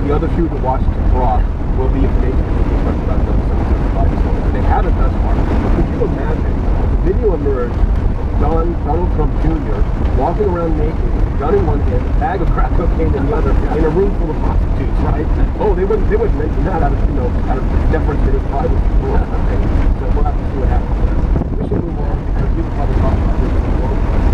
the other shoe to watch to drop will be information about those 735 stories. They haven't thus far. But could you imagine if a video emerged of Donald Trump Jr. walking around naked, gun in one hand, a bag of crack cocaine in the other, in a room full of prostitutes, right? Oh, they wouldn't mention that out of deference to his privacy. So we'll have to see what happens there. We should move on because we can probably talk about this in a long time.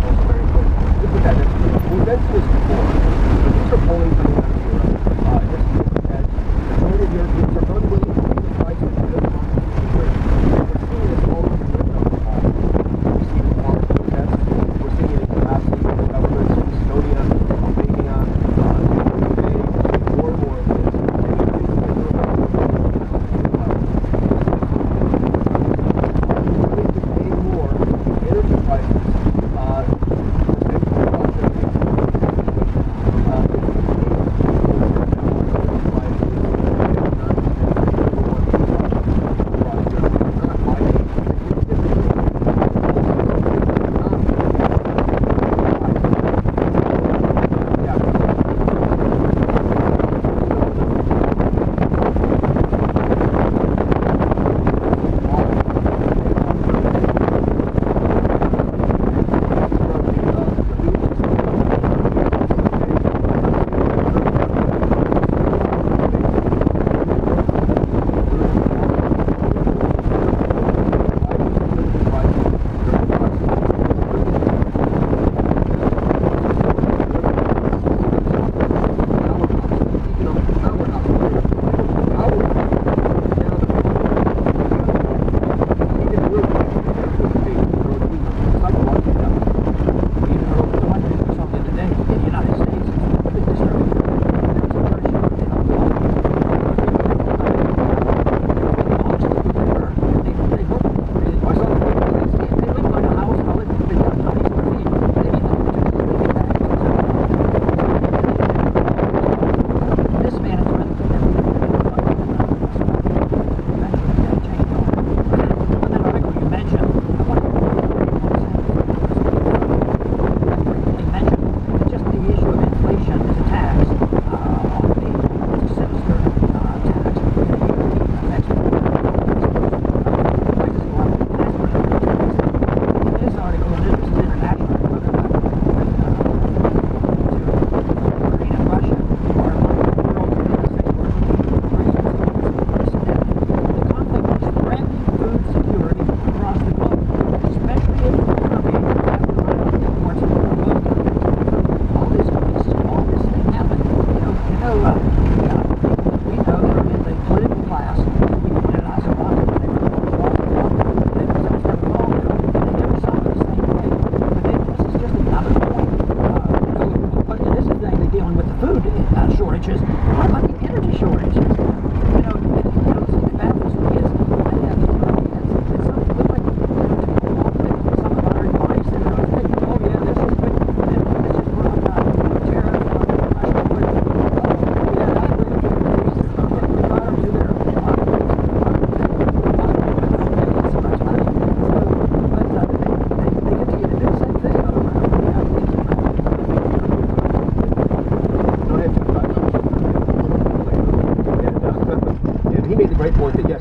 Also very important. Just put that next to it. We've mentioned this before, but these are polling coming out of Europe. This is that the majority of Europeans are unwilling to pay the price of the constitution. We're seeing this all over Europe. We see the farm protests. We're seeing it in capacity of the governments in Estonia, Albania, more and more of this.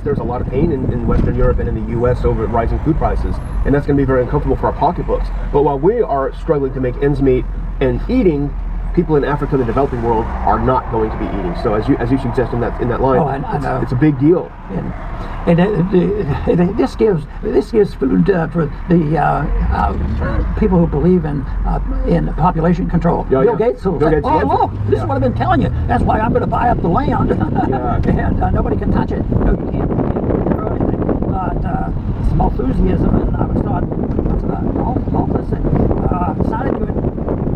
There's a lot of pain in Western Europe and in the U.S. over rising food prices, and that's going to be very uncomfortable for our pocketbooks. But while we are struggling to make ends meet and eating, people in Africa and the developing world are not going to be eating. So as you suggest in that line, it's a big deal. And this gives food for the people who believe in population control. Bill Gates will say, "Oh look, this is what I've been telling you. That's why I'm going to buy up the land, and nobody can touch it. No, you can't grow anything." But Malthusianism, and I was taught Malthus, sounded good,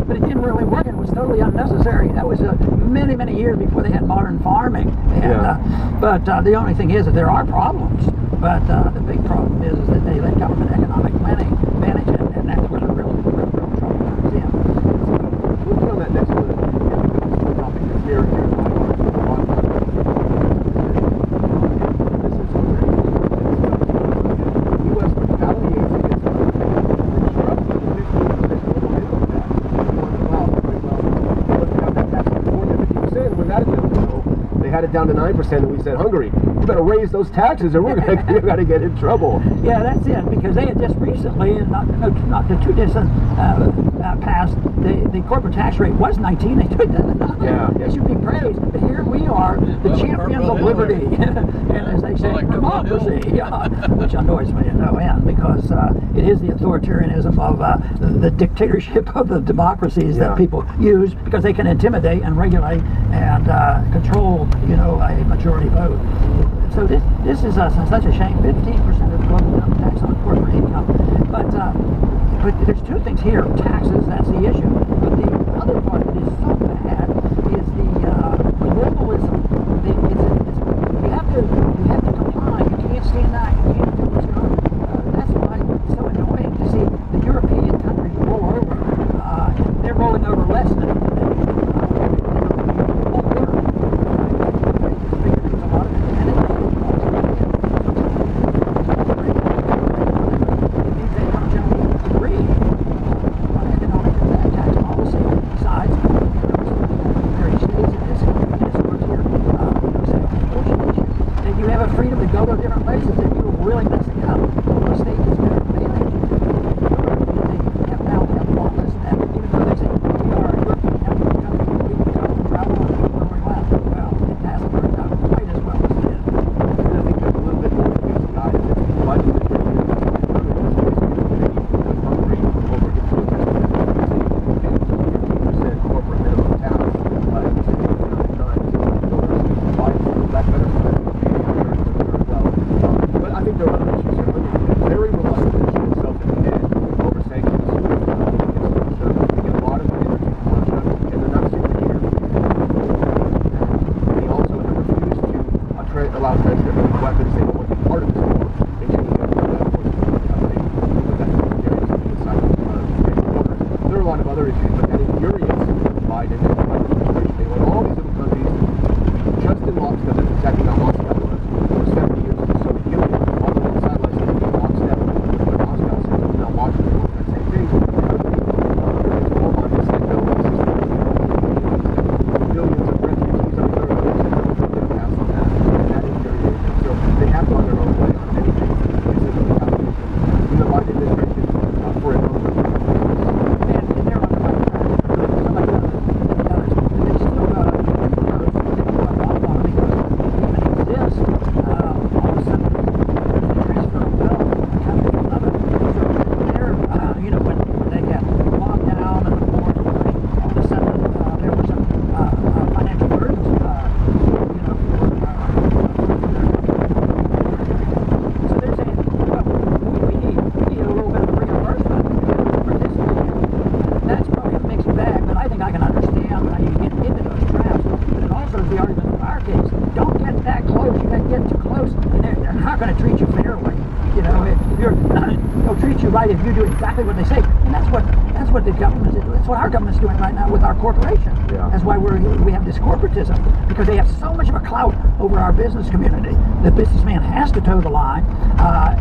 but it didn't really work. It was totally unnecessary. That was many years before they had modern farming. And, but the only thing is that there are problems. But the big problem is that they let government economic planning manage it, and that's where the real trouble comes in. We'll get on that next one. Topic that's near and dear to my heart. This is the U.S. retaliates against disrupting the 15% global income tax. Well, let's have that tax. had it down to 9%, and we said, Hungary, you better raise those taxes, or we're going to get in trouble. Yeah, that's it, because they had just recently, and not the too distant past, the corporate tax rate was 19. They took that enough. Yeah. They should be praised. But here we are, the champions of liberty, and as they say, democracy, which annoys me to no end, because it is the authoritarianism of the dictatorship of the democracies that people use, because they can intimidate and regulate and control, a majority vote. So this is such a shame. 15% of the global income tax on corporate income. But there's two things here. Taxes, that's the issue. But the other part that is so bad is the globalism. You have to comply. You can't stand that. You can't do what's going on. That's why it's so annoying to see the European countries roll over. They're rolling over less than if you do exactly what they say, and that's what the government is. That's what our government's doing right now with our corporation. Yeah. That's why we have this corporatism, because they have so much of a clout over our business community. The businessman has to toe the line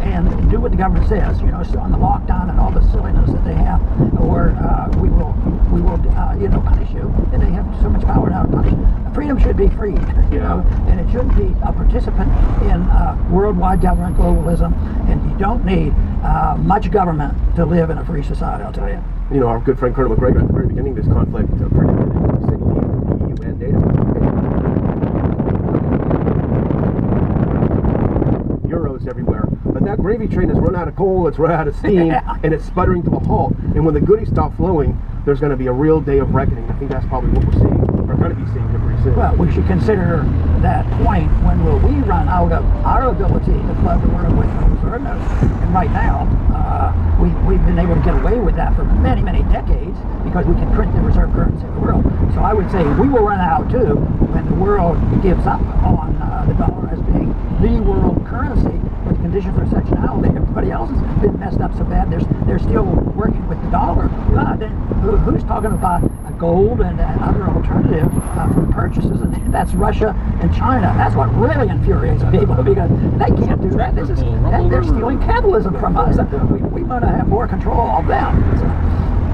and do what the government says. On the lockdown and all the silliness that they have, or we will punish you. And they have so much power now to punish. Freedom should be free, and it shouldn't be a participant in worldwide government globalism. And you don't need much government to live in a free society, I'll tell you. Our good friend Colonel McGregor at the very beginning of this conflict predicted that he said he needed the EU and NATO. Euros everywhere. But that gravy train has run out of coal, it's run out of steam, and it's sputtering to a halt. And when the goodies stop flowing, there's going to be a real day of reckoning. I think that's probably what we're seeing. We're going to be seeing here pretty soon. Well, we should consider that point. When will we run out of our ability to flood the world with reserve notes? And right now, we've been able to get away with that for many, many decades because we can print the reserve currency of the world. So I would say we will run out too when the world gives up on the dollar as being the world currency. But the conditions are such now that everybody else has been messed up so bad. They're still working with the dollar. Then who's talking about gold and other alternatives for purchases? And that's Russia and China. That's what really infuriates people because they can't do that. They're stealing capitalism from us. We want to have more control of them. So,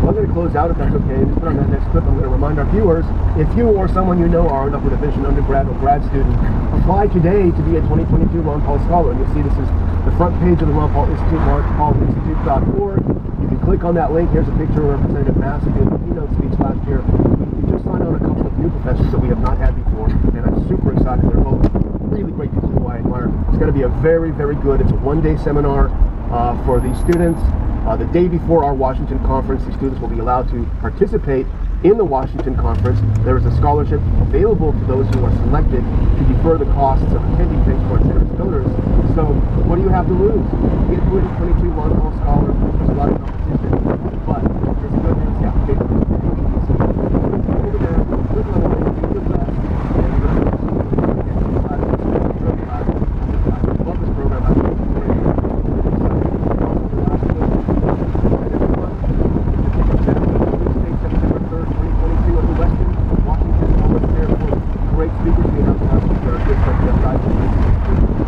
Well, I'm going to close out, if that's okay, and just put on that next clip. I'm going to remind our viewers, if you or someone you know are an Upward Division undergrad or grad student, apply today to be a 2022 Ron Paul Scholar. And you'll see this is the front page of the Ron Paul Institute, ronpaulinstitute.org. You can click on that link. Here's a picture of Representative Mass who gave a keynote speech last year. We just signed on a couple of new professors that we have not had before, and I'm super excited. They're both really great people who I admire. It's going to be a very, very good, it's a one-day seminar for these students. The day before our Washington conference, the students will be allowed to participate in the Washington conference. There is a scholarship available to those who are selected to defer the costs of attending thanks to our generous donors. So what do you have to lose? You get 2022 Ron Paul Scholar. There's a lot of competition, but there's a good news. Yeah, okay. Over there, click on the link, do your best, and you're going to love this program. I think it's great. Great speakers being out last week. Our good friend Jeff Dyson is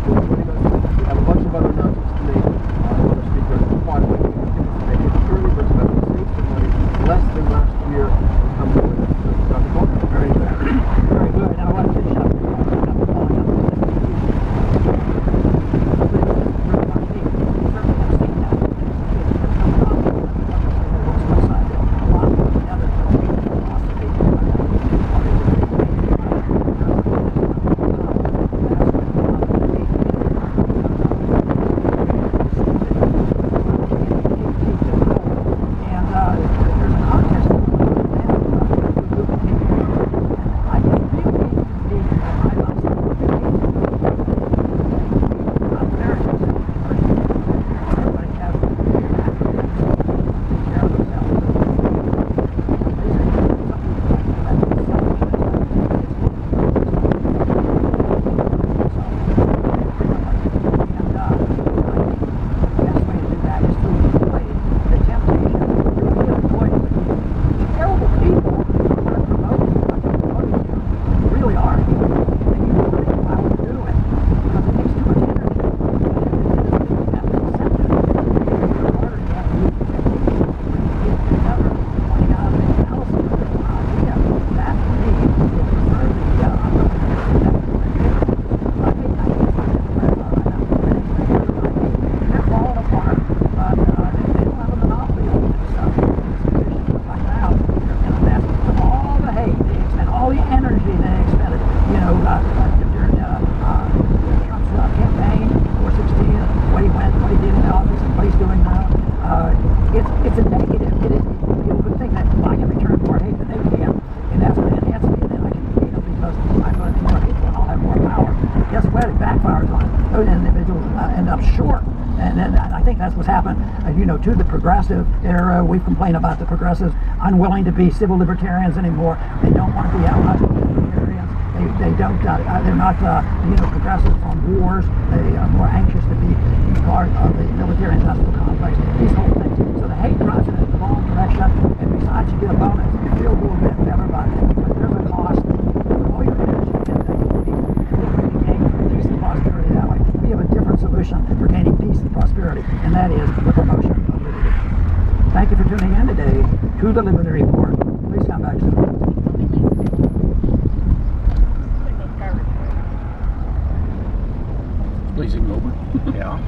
joining us. We have a bunch of other announcements to make. Other speakers, by the way, you can participate in early bird special, save some money, less than last year. Come join us. Dr. Paul, very good. Very good. Now I want to finish up. To the progressive era, we complain about the progressives unwilling to be civil libertarians anymore. They don't want to be allies with libertarians. They don't. They're not progressives on wars. They are more anxious to be part of the military-industrial complex. These whole things. So the hate drives it in the wrong direction. And besides, you get a bonus. You feel a little bit better about it. But there's a cost. All your energy in that to gain peace and prosperity that way. We have a different solution for gaining peace and prosperity, and that is the promotion. Thank you for tuning in today to the Liberty Report. Please come back soon. Blazing over. Yeah.